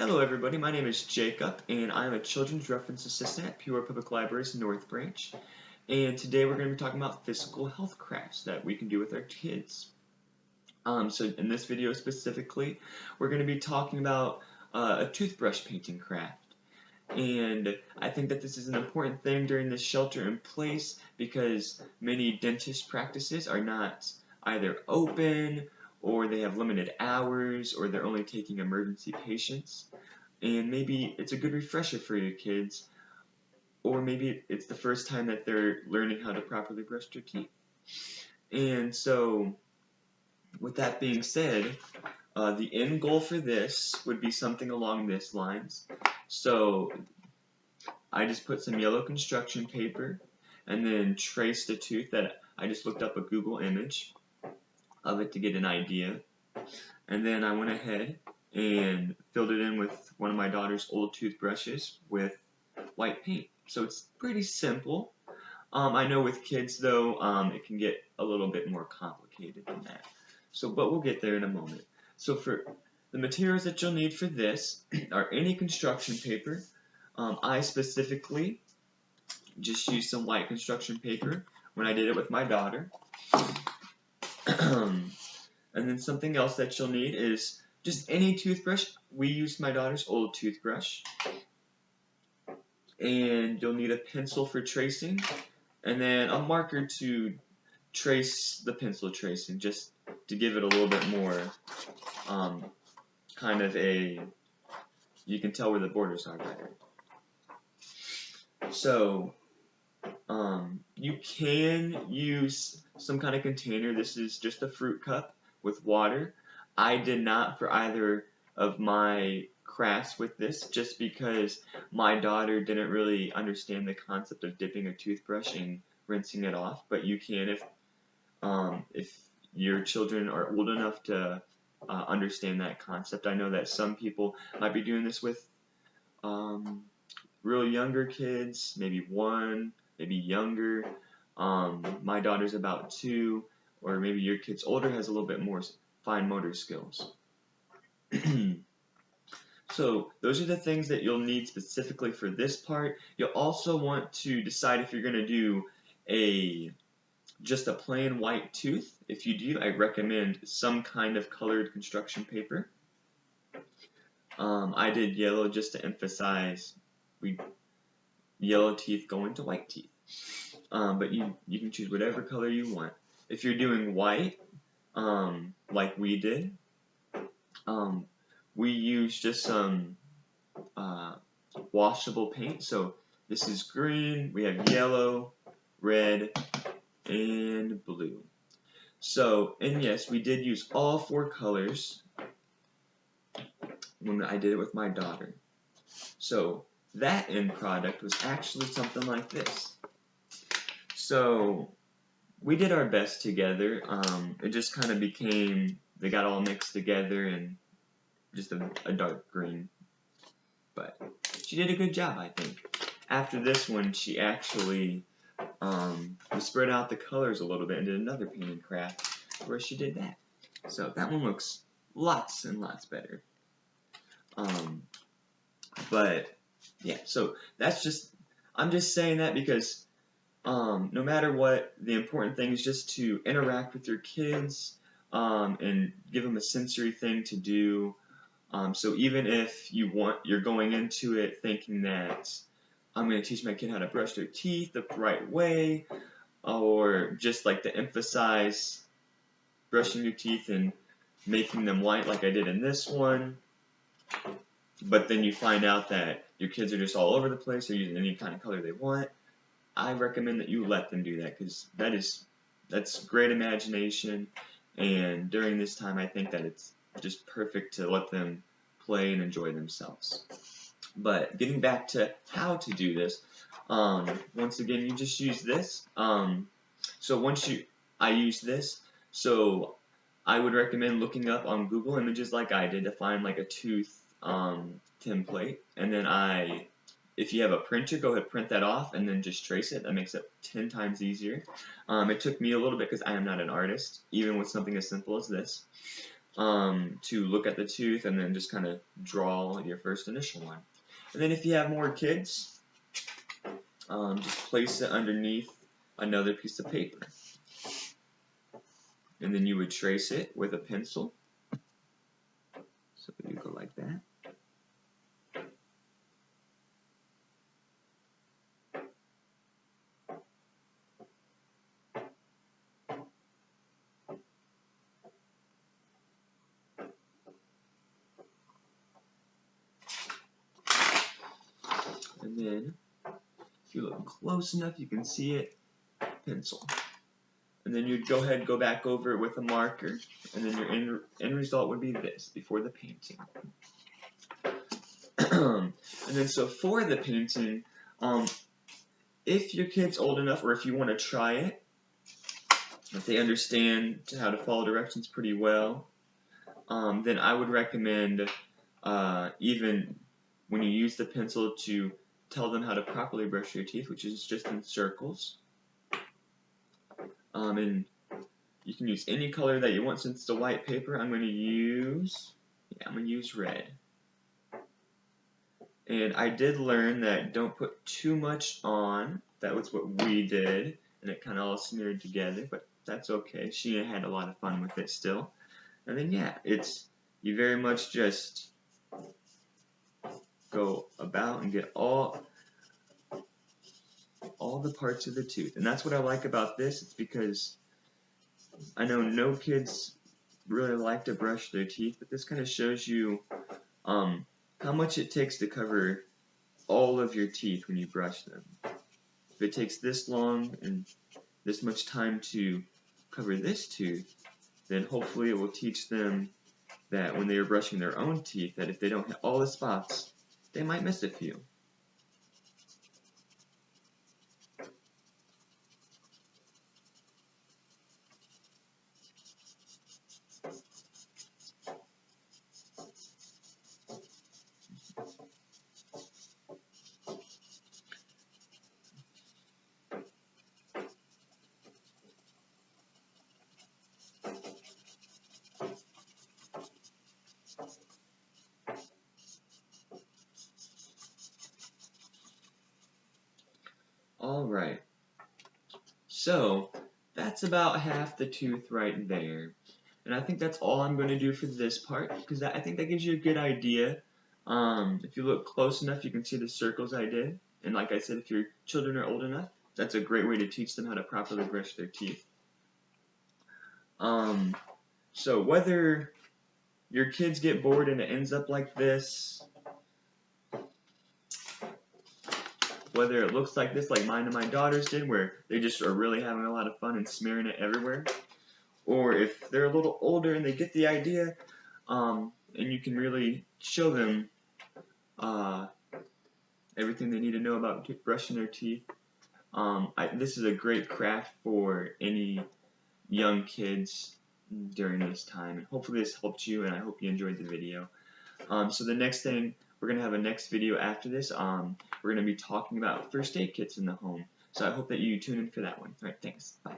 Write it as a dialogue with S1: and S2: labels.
S1: Hello everybody, my name is Jacob and I'm a Children's Reference Assistant at Peoria Public Library's North Branch. And today we're going to be talking about physical health crafts that we can do with our kids. So in this video specifically, we're going to be talking about a toothbrush painting craft. And I think that this is an important thing during this shelter in place because many dentist practices are not either open or they have limited hours or they're only taking emergency patients. And maybe it's a good refresher for your kids, or maybe it's the first time that they're learning how to properly brush their teeth. And so with that being said, the end goal for this would be something along this lines. So I just put some yellow construction paper and then traced a tooth that I just looked up a Google image of it to get an idea. And then I went ahead and filled it in with one of my daughter's old toothbrushes with white paint. So it's pretty simple. I know with kids though, it can get a little bit more complicated than that. But we'll get there in a moment. So for the materials that you'll need for this are any construction paper. I specifically just used some white construction paper when I did it with my daughter. And then something else that you'll need is just any toothbrush. We used my daughter's old toothbrush. And you'll need a pencil for tracing, and then a marker to trace the pencil tracing, just to give it a little bit more kind of you can tell where the borders are better. So you can use some kind of container. This is just a fruit cup with water. I did not for either of my crafts with this, just because my daughter didn't really understand the concept of dipping a toothbrush and rinsing it off. But you can if your children are old enough to understand that concept. I know that some people might be doing this with real younger kids, maybe 1, maybe younger. My daughter's about 2, or maybe your kid's older, has a little bit more fine motor skills. So those are the things that you'll need specifically for this part. You'll also want to decide if you're going to do just a plain white tooth. If you do, I recommend some kind of colored construction paper. I did yellow just to emphasize yellow teeth go into white teeth. But you can choose whatever color you want. If you're doing white, like we did, we use just some washable paint. So this is green, we have yellow, red, and blue. So, and yes, we did use all 4 colors when I did it with my daughter. So that end product was actually something like this. So we did our best together. It just kind of became, they got all mixed together and just a dark green. But she did a good job, I think. After this one, she actually spread out the colors a little bit and did another painting craft where she did that. So that one looks lots and lots better. But yeah, so that's just, I'm just saying that because no matter what, the important thing is just to interact with your kids and give them a sensory thing to do. So even if you're going into it thinking that I'm going to teach my kid how to brush their teeth the right way, or just like to emphasize brushing your teeth and making them white like I did in this one, but then you find out that your kids are just all over the place, they're using any kind of color they want, I recommend that you let them do that, because that's great imagination, and during this time I think that it's just perfect to let them play and enjoy themselves. But getting back to how to do this, once again, you just use this. So I use this, so I would recommend looking up on Google Images like I did to find like a tooth template, and then if you have a printer, go ahead, print that off, and then just trace it. That makes it 10 times easier. It took me a little bit because I am not an artist, even with something as simple as this. to look at the tooth and then just kind of draw your first initial one. And then if you have more kids, just place it underneath another piece of paper. And then you would trace it with a pencil. So you go like that. And then, if you look close enough, you can see it, pencil. And then you'd go ahead and go back over it with a marker, and then your end result would be this, before the painting. And then so for the painting, if your kid's old enough, or if you want to try it, if they understand how to follow directions pretty well, then I would recommend, even when you use the pencil, to tell them how to properly brush your teeth, which is just in circles. And you can use any color that you want. Since it's a white paper, I'm going to use red. And I did learn that don't put too much on. That was what we did, and it kind of all smeared together, but that's okay. She had a lot of fun with it still. And then yeah, you very much just go about and get all the parts of the tooth. And that's what I like about this. It's because I know no kids really like to brush their teeth, but this kind of shows you how much it takes to cover all of your teeth when you brush them. If it takes this long and this much time to cover this tooth, then hopefully it will teach them that when they are brushing their own teeth, that if they don't hit all the spots, they might miss a few. Alright, so that's about half the tooth right there. And I think that's all I'm going to do for this part, because I think that gives you a good idea. If you look close enough, you can see the circles I did. And like I said, if your children are old enough, that's a great way to teach them how to properly brush their teeth. So whether your kids get bored and it ends up like this, whether it looks like this, like mine and my daughters did, where they just are really having a lot of fun and smearing it everywhere, or if they're a little older and they get the idea, and you can really show them everything they need to know about brushing their teeth. This is a great craft for any young kids during this time, and hopefully this helped you, and I hope you enjoyed the video. So the next thing, we're going to have a next video after this. We're going to be talking about first aid kits in the home. So I hope that you tune in for that one. Alright, thanks. Bye.